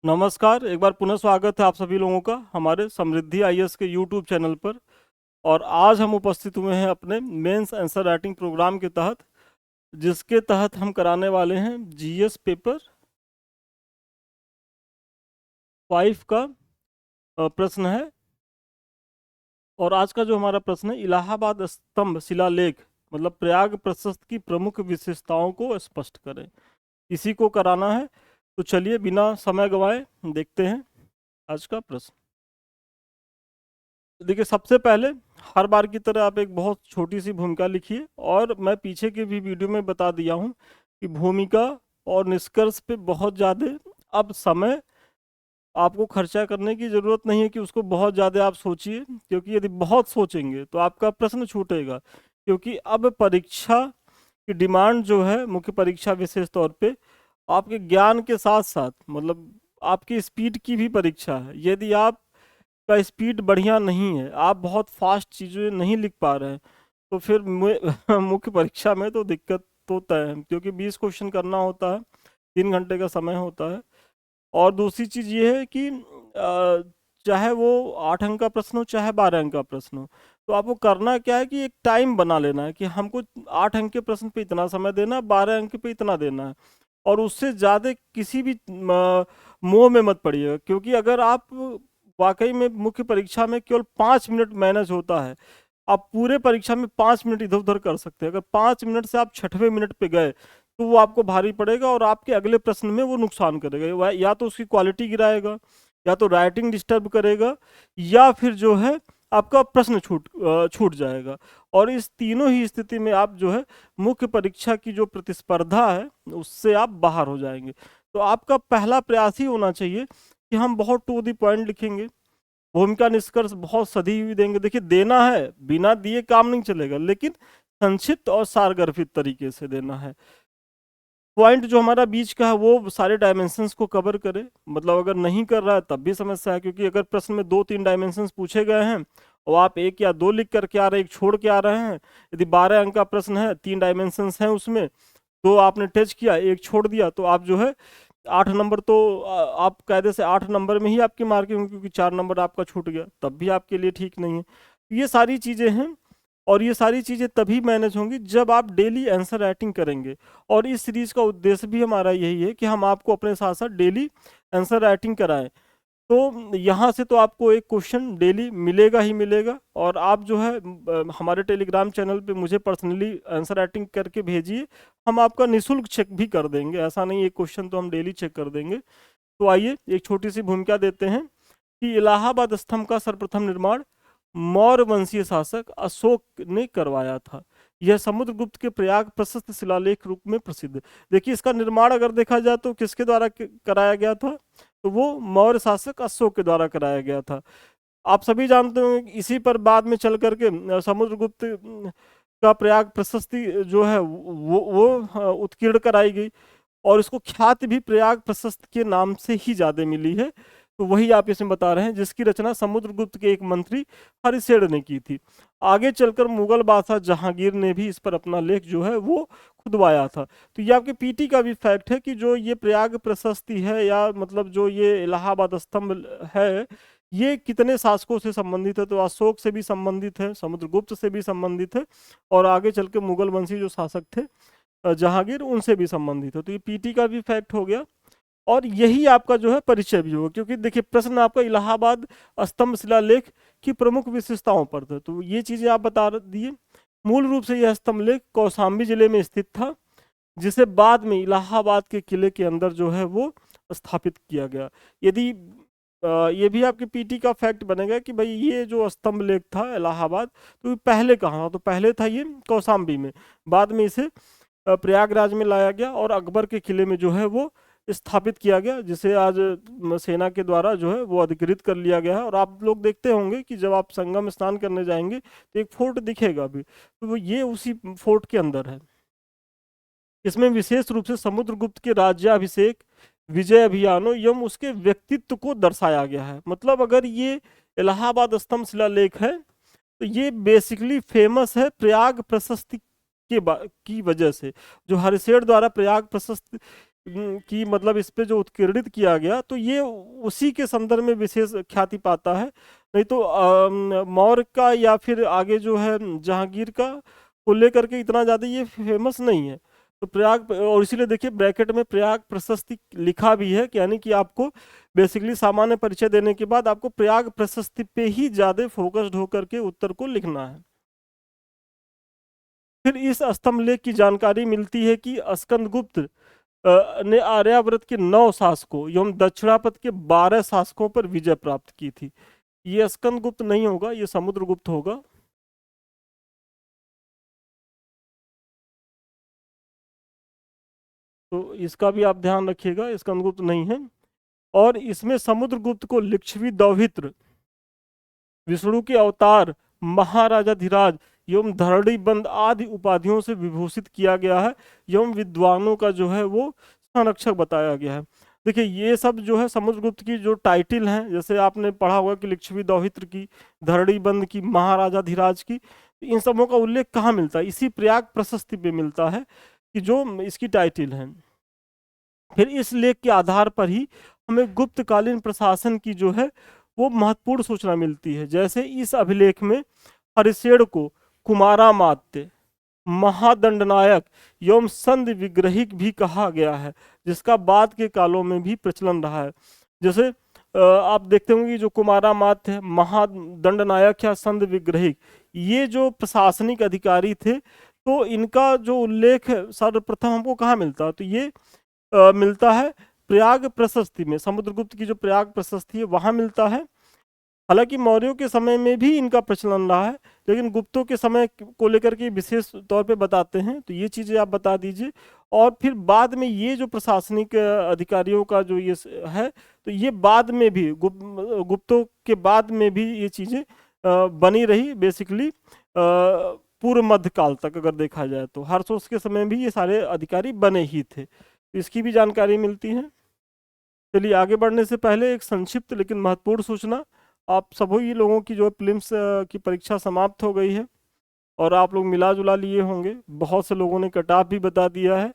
नमस्कार, एक बार पुनः स्वागत है आप सभी लोगों का हमारे समृद्धि आईएएस के यूट्यूब चैनल पर। और आज हम उपस्थित हुए हैं अपने मेंस आंसर राइटिंग प्रोग्राम के तहत, जिसके तहत हम कराने वाले हैं जीएस पेपर 5 का प्रश्न है। और आज का जो हमारा प्रश्न है, इलाहाबाद स्तंभ शिलालेख मतलब प्रयाग प्रशस्त की प्रमुख विशेषताओं को स्पष्ट करें, इसी को कराना है। तो चलिए बिना समय गंवाए देखते हैं आज का प्रश्न। देखिए, सबसे पहले हर बार की तरह आप एक बहुत छोटी सी भूमिका लिखिए, और मैं पीछे के भी वीडियो में बता दिया हूँ कि भूमिका और निष्कर्ष पे बहुत ज़्यादा अब समय आपको खर्चा करने की ज़रूरत नहीं है कि उसको बहुत ज़्यादा आप सोचिए, क्योंकि यदि बहुत सोचेंगे तो आपका प्रश्न छूटेगा। क्योंकि अब परीक्षा की डिमांड जो है, मुख्य परीक्षा विशेष तौर पे आपके ज्ञान के साथ साथ मतलब आपकी स्पीड की भी परीक्षा है। यदि आप का स्पीड बढ़िया नहीं है, आप बहुत फास्ट चीज़ें नहीं लिख पा रहे हैं, तो फिर मुख्य परीक्षा में तो दिक्कत तो तय है, क्योंकि 20 क्वेश्चन करना होता है, 3 घंटे का समय होता है। और दूसरी चीज़ ये है कि चाहे वो 8 अंक का प्रश्न हो चाहे 12 अंक का प्रश्न हो, तो आपको करना क्या है कि एक टाइम बना लेना है कि हमको 8 अंक के प्रश्न पे इतना समय देना है, 12 अंक पे इतना देना है। और उससे ज़्यादा किसी भी मोह में मत पड़िएगा, क्योंकि अगर आप वाकई में मुख्य परीक्षा में केवल 5 मिनट मैनेज होता है, आप पूरे परीक्षा में 5 मिनट इधर उधर कर सकते हैं। अगर 5 मिनट से आप 6वें मिनट पे गए तो वो आपको भारी पड़ेगा और आपके अगले प्रश्न में वो नुकसान करेगा। या तो उसकी क्वालिटी गिराएगा, या तो राइटिंग डिस्टर्ब करेगा, या फिर जो है आपका प्रश्न छूट जाएगा। और इस तीनों ही स्थिति में आप जो है मुख्य परीक्षा की जो प्रतिस्पर्धा है उससे आप बाहर हो जाएंगे। तो आपका पहला प्रयास ही होना चाहिए कि हम बहुत टू द पॉइंट लिखेंगे, भूमिका निष्कर्ष बहुत सधी हुई देंगे। देखिए, देना है, बिना दिए काम नहीं चलेगा, लेकिन संक्षिप्त और सारगर्भित तरीके से देना है। पॉइंट जो हमारा बीच का है वो सारे डायमेंशंस को कवर करे। मतलब अगर नहीं कर रहा है तब भी समस्या है, क्योंकि अगर प्रश्न में 2-3 डायमेंशंस पूछे गए हैं और आप 1 या 2 लिख करके आ रहे हैं, एक छोड़ के आ रहे हैं, यदि 12 अंक का प्रश्न है, 3 डायमेंशंस हैं उसमें, तो आपने टच किया, एक छोड़ दिया, तो आप जो है 8 नंबर तो आप कायदे से 8 नंबर में ही आपकी मार्किंग होगी, क्योंकि 4 नंबर आपका छूट गया, तब भी आपके लिए ठीक नहीं है। ये सारी चीज़ें हैं, और ये सारी चीज़ें तभी मैनेज होंगी जब आप डेली आंसर राइटिंग करेंगे। और इस सीरीज का उद्देश्य भी हमारा यही है कि हम आपको अपने साथ साथ डेली आंसर राइटिंग कराएं। तो यहाँ से तो आपको एक क्वेश्चन डेली मिलेगा ही मिलेगा। और आप जो है हमारे टेलीग्राम चैनल पे मुझे पर्सनली आंसर राइटिंग करके भेजिए, हम आपका निःशुल्क चेक भी कर देंगे। ऐसा नहीं, एक क्वेश्चन तो हम डेली चेक कर देंगे। तो आइए एक छोटी सी भूमिका देते हैं कि इलाहाबाद स्तंभ का सर्वप्रथम निर्माण मौर्य वंशीय शासक अशोक ने करवाया था। यह समुद्रगुप्त के प्रयाग प्रशस्त शिलालेख रूप में प्रसिद्ध है। देखिए, इसका निर्माण अगर देखा जाए तो किसके द्वारा कराया गया था, तो वो मौर्य शासक अशोक के द्वारा कराया गया था। आप सभी जानते हो, इसी पर बाद में चल करके समुद्रगुप्त का प्रयाग प्रशस्ति जो है वो उत्कीर्ण कराई गई, और इसको ख्याति भी प्रयाग प्रशस्त के नाम से ही ज्यादा मिली है। तो वही आप इसमें बता रहे हैं, जिसकी रचना समुद्रगुप्त के एक मंत्री हरिशेर ने की थी। आगे चलकर मुगल बादशाह जहांगीर ने भी इस पर अपना लेख जो है वो खुदवाया था। तो ये आपके पीटी का भी फैक्ट है कि जो ये प्रयाग प्रशस्ति है, या मतलब जो ये इलाहाबाद स्तंभ है, ये कितने शासकों से संबंधित है, तो अशोक से भी संबंधित है, समुद्रगुप्त से भी संबंधित है, और आगे चल के मुगल वंशी जो शासक थे जहांगीर, उनसे भी संबंधित है। तो ये पीटी का भी फैक्ट हो गया, और यही आपका जो है परिचय भी होगा। क्योंकि देखिए, प्रश्न आपका इलाहाबाद स्तंभ शिलालेख की प्रमुख विशेषताओं पर था, तो ये चीजें आप बता दिए। मूल रूप से यह स्तंभ लेख कौशाम्बी जिले में स्थित था, जिसे बाद में इलाहाबाद के किले के अंदर जो है वो स्थापित किया गया। यदि ये भी आपके पीटी का फैक्ट बनेगा कि भाई ये जो स्तंभ लेख था इलाहाबाद, तो ये पहले कहाँ था, तो पहले था ये कौशाम्बी में, बाद में इसे प्रयागराज में लाया गया और अकबर के किले में जो है वो स्थापित किया गया, जिसे आज सेना के द्वारा जो है वो अधिकृत कर लिया गया है। और आप लोग देखते होंगे कि जब आप संगम स्नान करने जाएंगे तो एक फोर्ट दिखेगा भी, तो वो ये उसी फोर्ट के अंदर है। इसमें विशेष रूप से समुद्रगुप्त के राज्याभिषेक, विजय अभियानों एवं उसके व्यक्तित्व को दर्शाया गया है। मतलब अगर ये इलाहाबाद स्तंभ शिलालेख है, तो ये बेसिकली फेमस है प्रयाग प्रशस्ति की वजह से। जो हरिशेर द्वारा प्रयाग प्रशस्ति कि मतलब इस पे जो उत्कीर्णित किया गया, तो ये उसी के संदर्भ में विशेष ख्याति पाता है। नहीं तो मौर्य का या फिर आगे जो है जहांगीर का को लेकर के इतना ज़्यादा ये फेमस नहीं है। तो प्रयाग, और इसीलिए देखिए ब्रैकेट में प्रयाग प्रशस्ति लिखा भी है, कि यानी कि आपको बेसिकली सामान्य परिचय देने के बाद आपको प्रयाग प्रशस्ति पे ही ज़्यादा फोकस्ड होकर के उत्तर को लिखना है। फिर इस स्तंभ लेख की जानकारी मिलती है कि स्कंदगुप्त ने आर्यावर्त के 9 शासकों एवं दक्षिणापथ के 12 शासकों पर विजय प्राप्त की थी। ये स्कंदगुप्त नहीं होगा, ये समुद्रगुप्त होगा। तो इसका भी आप ध्यान रखिएगा, स्कंदगुप्त नहीं है। और इसमें समुद्रगुप्त को लिच्छवी दौहित्र, विष्णु के अवतार, महाराजाधिराज एवं धरणीबंद आदि उपाधियों से विभूषित किया गया है एवं विद्वानों का जो है वो संरक्षक बताया गया है। देखिए ये सब जो है समुद्रगुप्त की जो टाइटिल हैं, जैसे आपने पढ़ा होगा कि लिच्छवी दौहित्र की, धरणीबंद की, महाराजाधिराज की, इन सबों का उल्लेख कहाँ मिलता है? इसी प्रयाग प्रशस्ति पे मिलता है कि जो इसकी टाइटिल है। फिर इस लेख के आधार पर ही हमें गुप्तकालीन प्रशासन की जो है वो महत्वपूर्ण सूचना मिलती है। जैसे इस अभिलेख में हरिशेण को कुमारामात्य, महादंडनायक एवं संधि विग्रहिक भी कहा गया है, जिसका बाद के कालों में भी प्रचलन रहा है। जैसे आप देखते होंगे कि जो कुमारामात्य है, महादंडनायक या संधि विग्रहिक, ये जो प्रशासनिक अधिकारी थे, तो इनका जो उल्लेख है सर्वप्रथम हमको कहाँ मिलता है? तो ये मिलता है प्रयाग प्रशस्ति में। समुद्रगुप्त की जो प्रयाग प्रशस्ति है वहां मिलता है। हालांकि मौर्यों के समय में भी इनका प्रचलन रहा है, लेकिन गुप्तों के समय को लेकर के विशेष तौर पे बताते हैं, तो ये चीजें आप बता दीजिए। और फिर बाद में ये जो प्रशासनिक अधिकारियों का जो ये है, तो ये बाद में भी गुप्तों के बाद में भी ये चीजें बनी रही, बेसिकली पूर्व मध्य काल तक अगर देखा जाए तो हर्षों के समय भी ये सारे अधिकारी बने ही थे। इसकी भी जानकारी मिलती है। चलिए आगे बढ़ने से पहले एक संक्षिप्त लेकिन महत्वपूर्ण सूचना। आप सभी लोगों की जो प्रीलिम्स की परीक्षा समाप्त हो गई है और आप लोग मिला जुला लिए होंगे। बहुत से लोगों ने कट ऑफ भी बता दिया है,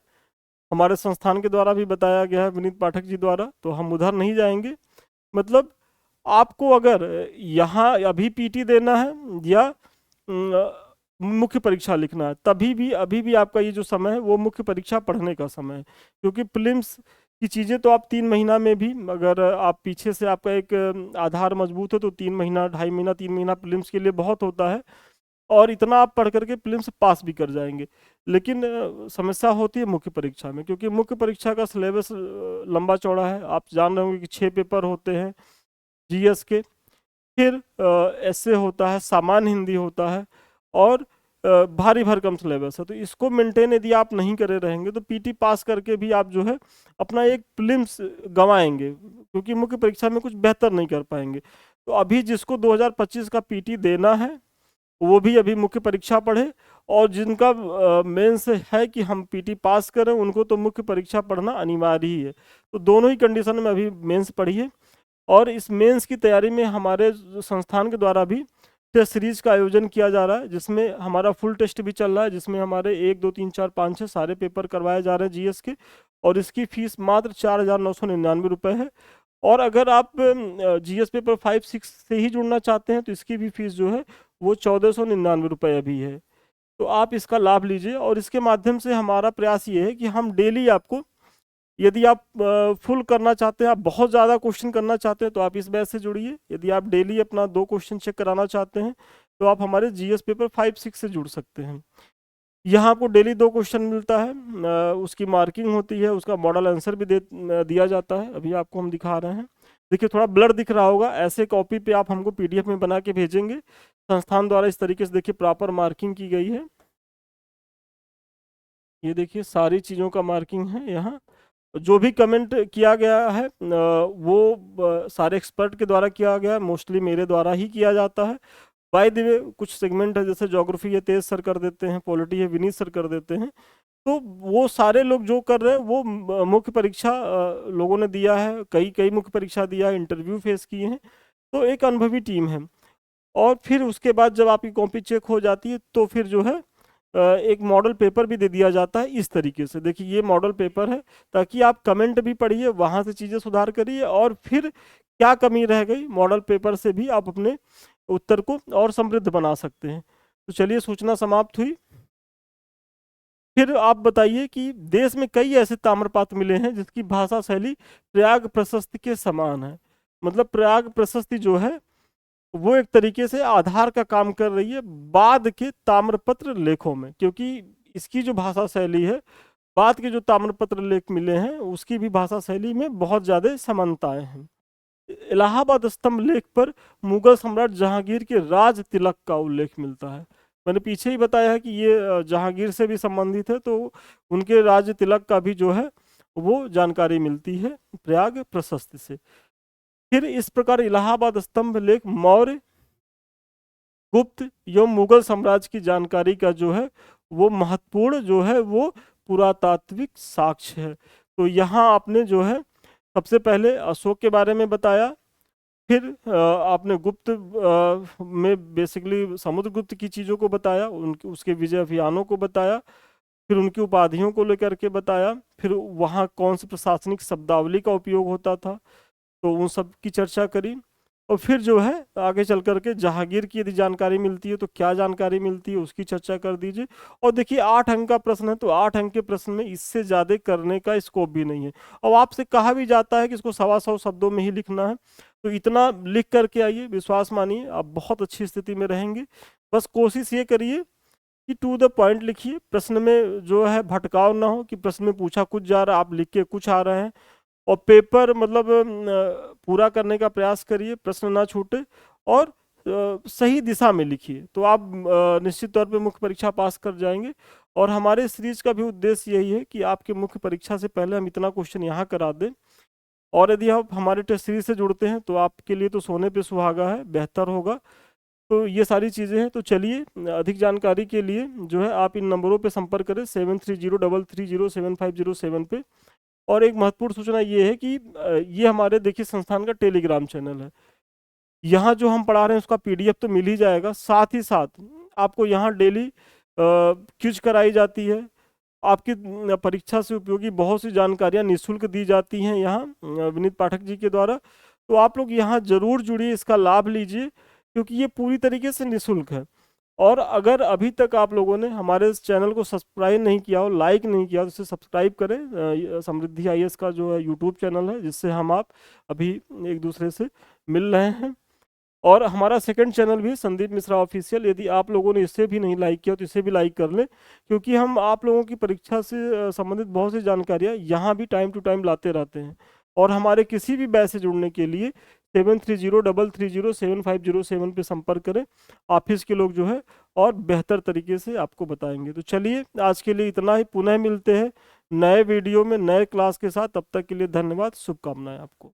हमारे संस्थान के द्वारा भी बताया गया है, विनीत पाठक जी द्वारा, तो हम उधर नहीं जाएंगे। मतलब आपको अगर यहाँ अभी पीटी देना है या मुख्य परीक्षा लिखना है, तभी भी अभी भी आपका ये जो समय है वो मुख्य परीक्षा पढ़ने का समय है। क्योंकि प्रीलिम्स की चीज़ें तो आप 3 महीना में भी, अगर आप पीछे से आपका एक आधार मजबूत है तो 3 महीना, 2.5 महीना, 3 महीना प्रीलिम्स के लिए बहुत होता है, और इतना आप पढ़ करके प्रीलिम्स पास भी कर जाएंगे। लेकिन समस्या होती है मुख्य परीक्षा में, क्योंकि मुख्य परीक्षा का सिलेबस लंबा चौड़ा है। आप जान रहे होंगे कि 6 पेपर होते हैं जीएस के, फिर ऐसे होता है, सामान्य हिंदी होता है, और भारी भरकम सिलेबस है। तो इसको मेंटेन यदि आप नहीं करे रहेंगे तो पीटी पास करके भी आप जो है अपना एक प्रीलिम्स गंवाएंगे, क्योंकि मुख्य परीक्षा में कुछ बेहतर नहीं कर पाएंगे। तो अभी जिसको 2025 का पीटी देना है वो भी अभी मुख्य परीक्षा पढ़े, और जिनका मेंस है कि हम पीटी पास करें, उनको तो मुख्य परीक्षा पढ़ना अनिवार्य ही है। तो दोनों ही कंडीशन में अभी मेंस पढ़िए। और इस मेंस की तैयारी में हमारे संस्थान के द्वारा भी टेस्ट सीरीज का आयोजन किया जा रहा है, जिसमें हमारा फुल टेस्ट भी चल रहा है, जिसमें हमारे 1, 2, 3, 4, 5, 6 सारे पेपर करवाए जा रहे हैं जीएस के। और इसकी फीस मात्र 4,999 रुपये है। और अगर आप जीएस पेपर 5, 6 से ही जुड़ना चाहते हैं तो इसकी भी फीस जो है वो 1,499 रुपये अभी है। तो आप इसका लाभ लीजिए। और इसके माध्यम से हमारा प्रयास ये है कि हम डेली आपको, यदि आप फुल करना चाहते हैं, आप बहुत ज़्यादा क्वेश्चन करना चाहते हैं, तो आप इस बैच से जुड़िए। यदि आप डेली अपना 2 क्वेश्चन चेक कराना चाहते हैं तो आप हमारे जीएस पेपर 5, 6 से जुड़ सकते हैं। यहाँ आपको डेली 2 क्वेश्चन मिलता है, उसकी मार्किंग होती है, उसका मॉडल आंसर भी दिया जाता है। अभी आपको हम दिखा रहे हैं, देखिए थोड़ा ब्लर दिख रहा होगा, ऐसे कॉपी पे आप हमको पीडीएफ में बना के भेजेंगे। संस्थान द्वारा इस तरीके से देखिए प्रॉपर मार्किंग की गई है। ये देखिए सारी चीज़ों का मार्किंग है यहाँ। जो भी कमेंट किया गया है वो सारे एक्सपर्ट के द्वारा किया गया है, मोस्टली मेरे द्वारा ही किया जाता है। बाय द वे कुछ सेगमेंट है, जैसे ज्योग्राफी है तेज सर कर देते हैं, पॉलिटी है विनीत सर कर देते हैं। तो वो सारे लोग जो कर रहे हैं वो मुख्य परीक्षा लोगों ने दिया है, कई कई मुख्य परीक्षा दिया है, इंटरव्यू फेस किए हैं, तो एक अनुभवी टीम है। और फिर उसके बाद जब आपकी कॉपी चेक हो जाती है तो फिर जो है एक मॉडल पेपर भी दे दिया जाता है इस तरीके से। देखिए ये मॉडल पेपर है, ताकि आप कमेंट भी पढ़िए, वहाँ से चीज़ें सुधार करिए, और फिर क्या कमी रह गई मॉडल पेपर से भी आप अपने उत्तर को और समृद्ध बना सकते हैं। तो चलिए, सूचना समाप्त हुई। फिर आप बताइए कि देश में कई ऐसे ताम्रपात्र मिले हैं जिसकी भाषा शैली प्रयाग प्रशस्ति के समान है। मतलब प्रयाग प्रशस्ति जो है वो एक तरीके से आधार का काम कर रही है बाद के ताम्रपत्र लेखों में, क्योंकि इसकी जो भाषा शैली है बाद के जो ताम्रपत्र लेख मिले हैं उसकी भी भाषा शैली में बहुत ज़्यादा समानताएं हैं। इलाहाबाद स्तंभ लेख पर मुगल सम्राट जहांगीर के राज तिलक का उल्लेख मिलता है। मैंने पीछे ही बताया है कि ये जहांगीर से भी संबंधित है, तो उनके राज तिलक का भी जो है वो जानकारी मिलती है प्रयाग प्रशस्ति से। फिर इस प्रकार इलाहाबाद स्तंभ लेख मौर्य, गुप्त एवं मुगल साम्राज्य की जानकारी का जो है वो महत्वपूर्ण जो है वो पुरातात्विक साक्ष्य है। तो यहाँ आपने जो है सबसे पहले अशोक के बारे में बताया, फिर आपने गुप्त में बेसिकली समुद्रगुप्त की चीज़ों को बताया, उनके उसके विजय अभियानों को बताया, फिर उनकी उपाधियों को लेकर के बताया, फिर वहाँ कौन सी प्रशासनिक शब्दावली का उपयोग होता था तो उन सब की चर्चा करी। और फिर जो है आगे चल करके जहांगीर की यदि जानकारी मिलती है तो क्या जानकारी मिलती है उसकी चर्चा कर दीजिए। और देखिए 8 अंक का प्रश्न है, तो 8 अंक के प्रश्न में इससे ज़्यादा करने का स्कोप भी नहीं है। और आपसे कहा भी जाता है कि इसको 125 शब्दों में ही लिखना है, तो इतना लिख करके आइए, विश्वास मानिए आप बहुत अच्छी स्थिति में रहेंगे। बस कोशिश ये करिए कि टू द पॉइंट लिखिए, प्रश्न में जो है भटकाव ना हो कि प्रश्न में पूछा कुछ जा रहा है आप लिख के कुछ आ रहे हैं। और पेपर मतलब पूरा करने का प्रयास करिए, प्रश्न ना छूटे, और सही दिशा में लिखिए, तो आप निश्चित तौर पे मुख्य परीक्षा पास कर जाएंगे। और हमारे सीरीज का भी उद्देश्य यही है कि आपके मुख्य परीक्षा से पहले हम इतना क्वेश्चन यहाँ करा दें। और यदि आप हमारे टेस्ट सीरीज से जुड़ते हैं तो आपके लिए तो सोने पे सुहागा है, बेहतर होगा। तो ये सारी चीज़ें हैं। तो चलिए, अधिक जानकारी के लिए जो है आप इन नंबरों पे संपर्क करें 7303307507 पे। और एक महत्वपूर्ण सूचना ये है कि ये हमारे देखिए संस्थान का टेलीग्राम चैनल है। यहाँ जो हम पढ़ा रहे हैं उसका पीडीएफ तो मिल ही जाएगा, साथ ही साथ आपको यहाँ डेली क्विज कराई जाती है, आपकी परीक्षा से उपयोगी बहुत सी जानकारियाँ निःशुल्क दी जाती हैं यहाँ विनीत पाठक जी के द्वारा। तो आप लोग यहाँ जरूर जुड़िए, इसका लाभ लीजिए, क्योंकि ये पूरी तरीके से निःशुल्क है। और अगर अभी तक आप लोगों ने हमारे इस चैनल को सब्सक्राइब नहीं किया हो, लाइक नहीं किया, तो इसे सब्सक्राइब करें। समृद्धि आईएएस का जो है यूट्यूब चैनल है, जिससे हम आप अभी एक दूसरे से मिल रहे हैं। और हमारा सेकंड चैनल भी संदीप मिश्रा ऑफिशियल, यदि आप लोगों ने इसे भी नहीं लाइक किया तो इसे भी लाइक कर लें, क्योंकि हम आप लोगों की परीक्षा से संबंधित बहुत सी जानकारियाँ यहाँ भी टाइम टू टाइम लाते रहते हैं। और हमारे किसी भी बैच से जुड़ने के लिए 7303307507 पे संपर्क करें। ऑफिस के लोग जो है और बेहतर तरीके से आपको बताएंगे। तो चलिए, आज के लिए इतना ही, पुनः मिलते हैं नए वीडियो में नए क्लास के साथ। तब तक के लिए धन्यवाद, शुभकामनाएं आपको।